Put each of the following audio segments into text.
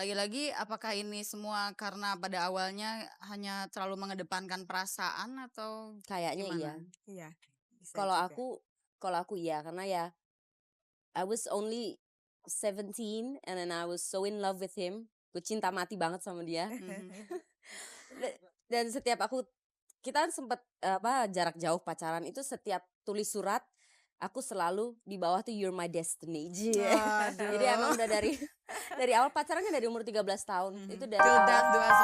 Lagi-lagi apakah ini semua karena pada awalnya hanya terlalu mengedepankan perasaan atau Kayaknya iya. gimana? Iya, bisa Kalau juga. aku kalau aku iya, karena ya I was only 17 and then I was so in love with him. Gue cinta mati banget sama dia. Mhm. Dan setiap kita sempet jarak jauh pacaran itu setiap tulis surat aku selalu di bawah tuh you're my destiny. Jie. Jadi Waduh. emang udah dari dari awal pacarannya dari umur 13 tahun. Itu dari Till awal. death do us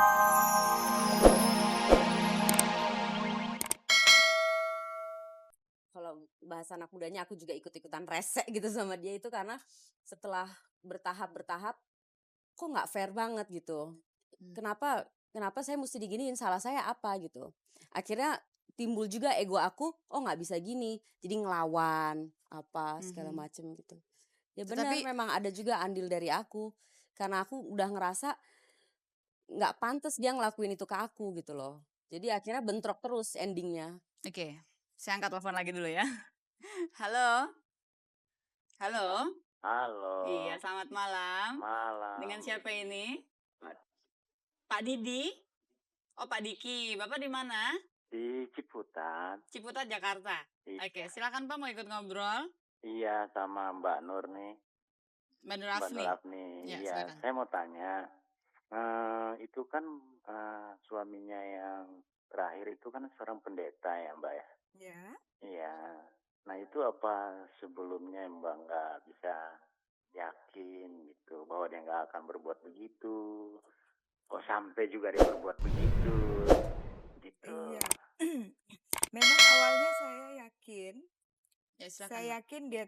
Kalau bahasa anak mudanya aku juga ikut-ikutan rese gitu sama dia itu karena setelah bertahap kok nggak fair banget gitu. Kenapa kenapa saya mesti diginiin, salah saya apa gitu. Akhirnya timbul juga ego aku, oh nggak bisa gini, jadi ngelawan apa segala Mhm. macem gitu. Ya benar Tetapi memang ada juga andil dari aku karena aku udah ngerasa nggak pantas dia ngelakuin itu ke aku gitu loh. Jadi akhirnya bentrok terus endingnya. oke, saya angkat telepon lagi dulu ya. Halo? Halo? Iya, Halo, selamat malam. Dengan malam. siapa ini? Pak Didi? Oh, Pak Diki. Bapak di mana? Di Ciputat. Ciputat, Jakarta. Oke, Iya, silakan Pak mau ikut ngobrol. iya sama Mbak Nur nih, Mbak Nur Mbak Nur Afni. Afni. Ya, Iya, silakan. saya mau tanya, itu kan suaminya yang terakhir itu kan seorang pendeta ya Mbak ya? Ya. Iya. Nah itu apa sebelumnya Mbak nggak bisa yakin gitu bahwa dia nggak akan berbuat begitu? Kok sampai juga dia berbuat begitu? Gitu. Iya. Memang awalnya saya yakin Ya, silakan Mbak. dia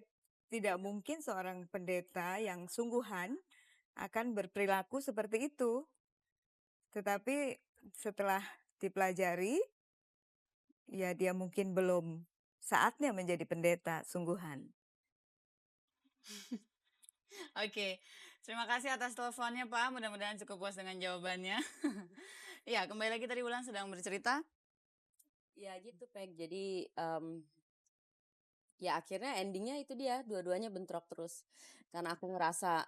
tidak mungkin seorang pendeta yang sungguhan akan berperilaku seperti itu. Tetapi setelah dipelajari, ya dia mungkin belum saatnya menjadi pendeta sungguhan. Oke, terima kasih atas teleponnya Pak. Mudah-mudahan cukup puas dengan jawabannya. Ya, kembali lagi tadi Wulan sedang bercerita. Ya gitu Peg. Jadi ya akhirnya endingnya itu dia dua-duanya bentrok terus. Karena aku ngerasa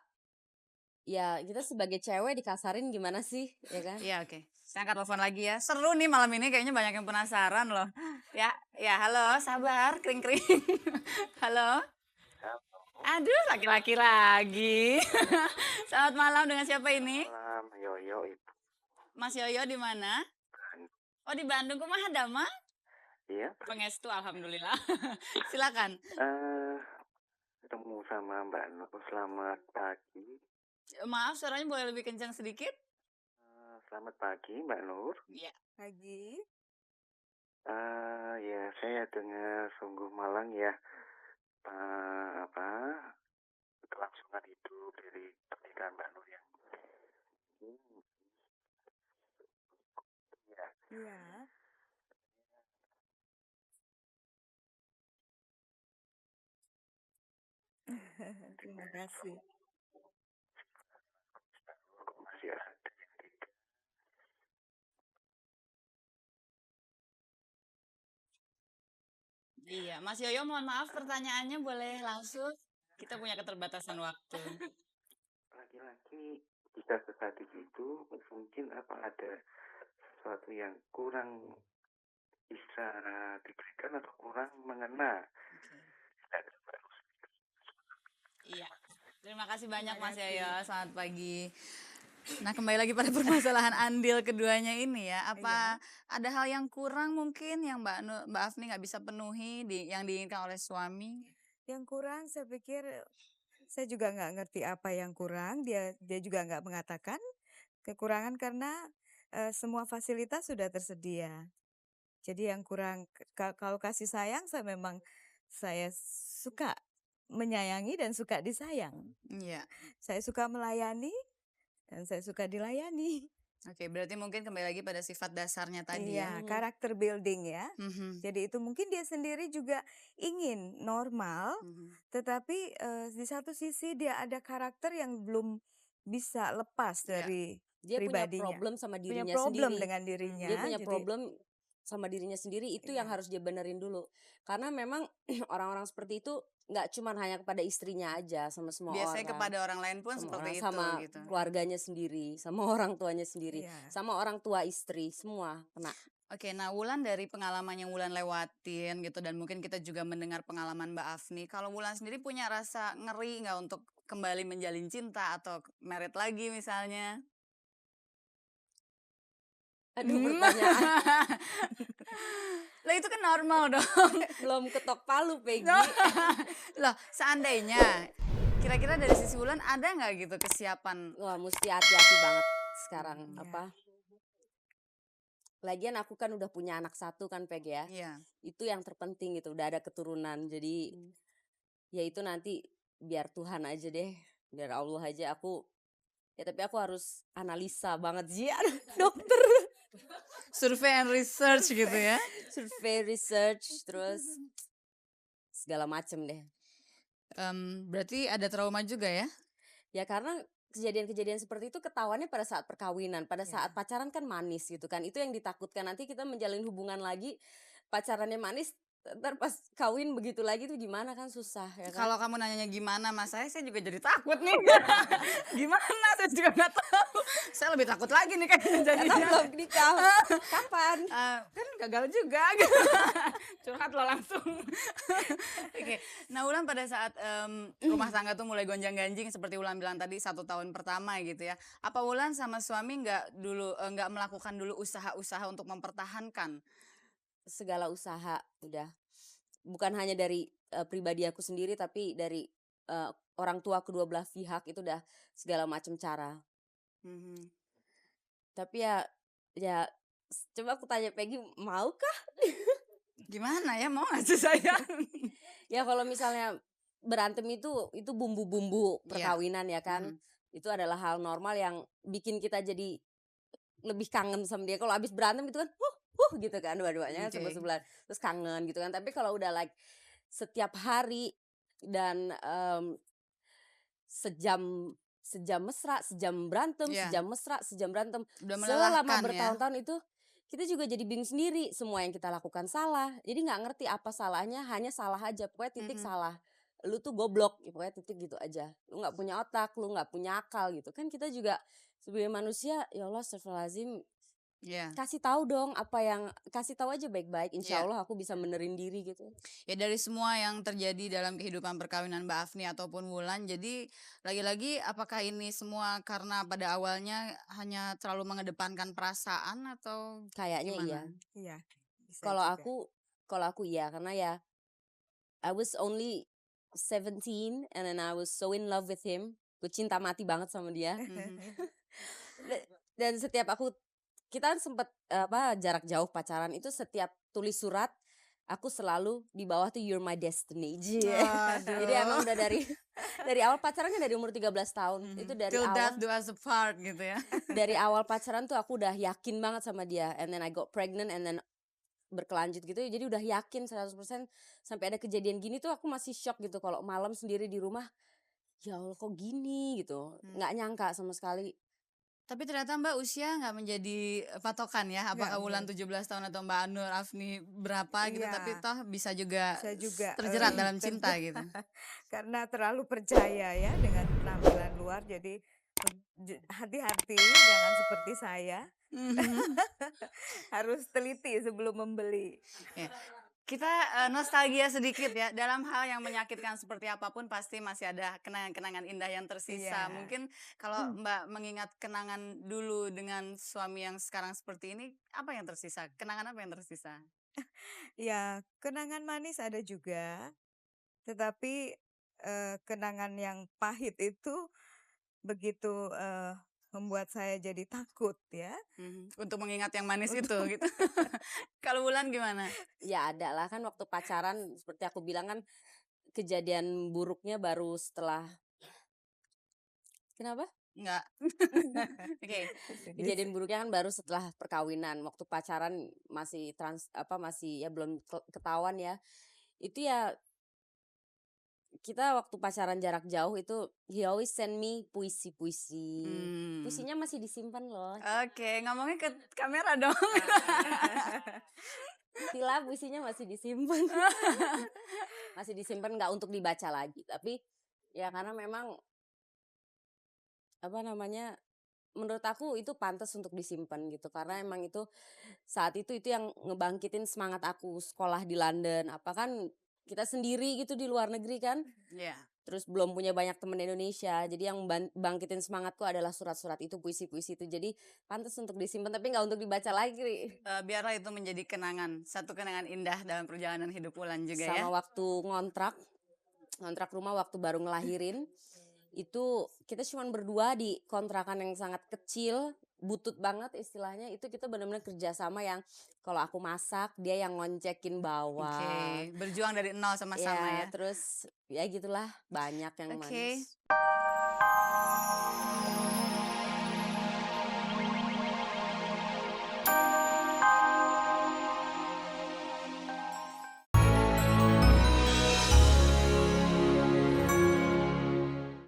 ya kita sebagai cewek dikasarin gimana sih, ya kan? Iya, oke. Saya angkat telepon lagi ya. Seru nih malam ini, kayaknya banyak yang penasaran loh. Ya, ya, halo, sabar, kring-kring. Halo. Aduh, laki-laki lagi. Selamat malam, dengan siapa ini? Malam, Yoyo itu. Mas Yoyo di mana? Oh, di Bandung. Kumaha Dama? Iya. Pangestu, alhamdulillah. Silakan. Ketemu sama Mbak Nur. Selamat pagi. Maaf, suaranya boleh lebih kencang sedikit? Selamat pagi Mbak Nur. Iya. Pagi. Ya saya dengar sungguh malang ya. Apa kelangsungan hidup dari pernikahan Mbak Nur yang ya. Iya. Terima kasih. Kok masih ada yang tidak. Iya, Mas Yoyo mohon maaf pertanyaannya boleh langsung. Kita punya keterbatasan waktu. Laki-laki jika sesadis itu mungkin apa ada sesuatu yang kurang bisa diberikan atau kurang mengena. Iya. Terima kasih banyak Terima Mas kasih. Yoyo. Selamat pagi. Nah, kembali lagi pada permasalahan andil keduanya ini ya. Apa ada hal yang kurang mungkin yang Mbak Afni nggak bisa penuhi yang diinginkan oleh suami? Yang kurang saya pikir saya juga nggak ngerti apa yang kurang. Dia juga nggak mengatakan kekurangan karena semua fasilitas sudah tersedia. Jadi yang kurang kalau kasih sayang saya suka menyayangi dan suka disayang. Iya. Saya suka melayani dan saya suka dilayani. Oke, berarti mungkin kembali lagi pada sifat dasarnya tadi ya. Iya, karakter building ya. Mhm. Jadi itu mungkin dia sendiri juga ingin normal, tetapi di satu sisi dia ada karakter yang belum bisa lepas Iya. dari Dia punya pribadinya. problem sama Punya dirinya problem sendiri. dengan Dia dirinya. punya Jadi problem sama dirinya sendiri, itu yang Iya. harus dia benerin dulu. Karena memang orang-orang seperti itu nggak cuman hanya kepada istrinya aja, sama semua Biasanya orang. kepada orang lain pun Sama seperti orang, itu sama gitu. keluarganya sendiri, sama orang tuanya sendiri, Iya. sama orang tua istri, semua kena. Oke, nah Wulan dari pengalaman yang Wulan lewatin gitu dan mungkin kita juga mendengar pengalaman Mbak Afni. Kalau Wulan sendiri punya rasa ngeri nggak untuk kembali menjalin cinta atau merit lagi misalnya? Aduh, pertanyaan. Lah itu kan normal dong. Belum ketok palu, Peggy. Loh, seandainya kira-kira dari sisi Wulan ada nggak gitu kesiapan? Wah, mesti hati-hati banget sekarang. Iya. Apa? Lagian aku kan udah punya anak satu kan, Peg ya. Iya. Itu yang terpenting gitu, udah ada keturunan. Jadi ya itu nanti biar Tuhan aja deh, biar Allah aja. Tapi aku harus analisa banget sih, dokter. Survei and research gitu ya. Survei, research, terus segala macem deh. Berarti ada trauma juga ya? Ya karena kejadian-kejadian seperti itu ketahuannya pada saat perkawinan, pada saat Iya. pacaran kan manis gitu kan. Itu yang ditakutkan, nanti kita menjalin hubungan lagi, pacarannya manis, ntar pas kawin begitu lagi tuh gimana kan, susah ya kan. Kalau kamu nanyanya gimana mas saya juga jadi takut nih. Gimana saya juga nggak tahu. Saya lebih takut lagi nih kayaknya Karena jadinya. belum nikah, kapan? Kan gagal juga. Curhat lo langsung. Oke. Nah Wulan pada saat rumah tangga tuh mulai gonjang-ganjing seperti Wulan bilang tadi 1 tahun pertama gitu ya. Apa Wulan sama suami nggak melakukan dulu usaha-usaha untuk mempertahankan? Segala usaha udah, bukan hanya dari pribadi aku sendiri, tapi dari orang tua kedua belah pihak itu udah segala macam cara. Mhm. Tapi ya coba aku tanya Peggy, maukah? Gimana ya mau nggak sih saya? Ya kalau misalnya berantem itu bumbu-bumbu Iya. perkawinan ya kan. Itu adalah hal normal yang bikin kita jadi lebih kangen sama dia. Kalau abis berantem itu kan gitu kan, dua-duanya Oke. sebelah-sebelahan, terus kangen gitu kan. Tapi kalau udah like setiap hari dan sejam mesra, sejam berantem, Iya. sejam mesra, sejam berantem, Udah selama melelahkan ya. bertahun-tahun itu kita juga jadi bingung sendiri, semua yang kita lakukan salah. Jadi nggak ngerti apa salahnya, hanya salah aja, pokoknya titik salah. Lu tuh goblok, ya pokoknya titik gitu aja. Lu nggak punya otak, lu nggak punya akal gitu. Kan kita juga sebagai manusia, ya Allah astagfirullahaladzim, Iya. kasih tahu aja baik-baik, insya Allah aku bisa benerin diri gitu. Ya dari semua yang terjadi dalam kehidupan perkawinan Mbak Afni ataupun Wulan, jadi lagi-lagi apakah ini semua karena pada awalnya hanya terlalu mengedepankan perasaan atau Kayaknya iya. gimana? Iya. Bisa Kalau juga. aku iya, karena ya I was only 17 and then I was so in love with him. Gue cinta mati banget sama dia. Dan setiap kita kan sempet jarak jauh pacaran, itu setiap tulis surat aku selalu di bawah tuh you're my destiny. Jadi emang udah dari awal pacaran kan dari umur 13 tahun. Itu dari Till awal. death do us apart gitu ya. Dari awal pacaran tuh aku udah yakin banget sama dia, and then I got pregnant and then berkelanjut gitu. Jadi udah yakin 100%. Sampai ada kejadian gini tuh aku masih shock gitu, kalau malam sendiri di rumah, ya Allah kok gini gitu. Nggak nyangka sama sekali. Tapi ternyata Mbak usia nggak menjadi patokan ya, apakah Nggak, Wulan 17 tahun atau Mbak Nur Afni berapa gitu, Iya. tapi toh bisa juga Saya juga terjerat dalam cinta gitu. karena terlalu percaya ya dengan penampilan luar, jadi hati-hati jangan seperti saya. Harus teliti sebelum membeli. Ya. Kita nostalgia sedikit ya, dalam hal yang menyakitkan seperti apapun pasti masih ada kenangan-kenangan indah yang tersisa. Iya. Mungkin kalau Mbak mengingat kenangan dulu dengan suami yang sekarang seperti ini, apa yang tersisa? Kenangan apa yang tersisa? Ya, kenangan manis ada juga, tetapi kenangan yang pahit itu begitu membuat saya jadi takut ya. Untuk mengingat yang manis itu gitu. Kalau Wulan gimana? Ya ada lah, kan waktu pacaran seperti aku bilang kan, kejadian buruknya baru setelah. Kenapa? Enggak. Oke. Kejadian buruknya kan baru setelah perkawinan. Waktu pacaran masih masih ya belum ketahuan ya. Itu ya kita waktu pacaran jarak jauh itu he always send me puisi-puisi. Hmm. Puisinya masih disimpan loh. Oke, ngomongnya ke kamera dong. Sila puisinya masih disimpan. Masih disimpan, nggak untuk dibaca lagi. Tapi ya karena memang apa namanya, menurut aku itu pantas untuk disimpan gitu. Karena emang itu saat itu yang ngebangkitin semangat aku sekolah di London. Apa kan kita sendiri gitu di luar negeri kan. Iya. Terus belum punya banyak temen Indonesia. Jadi yang bangkitin semangatku adalah surat-surat itu, puisi-puisi itu. Jadi pantas untuk disimpan tapi nggak untuk dibaca lagi. Biarlah itu menjadi kenangan, satu kenangan indah dalam perjalanan hidup Wulan juga ya. Sama waktu ngontrak rumah waktu baru ngelahirin. Itu kita cuma berdua di kontrakan yang sangat kecil, butut banget istilahnya. Itu kita benar-benar kerjasama yang kalau aku masak, dia yang ngoncekin bawah. Oke, berjuang dari nol sama-sama ya. Terus ya gitulah, banyak yang Oke. manis.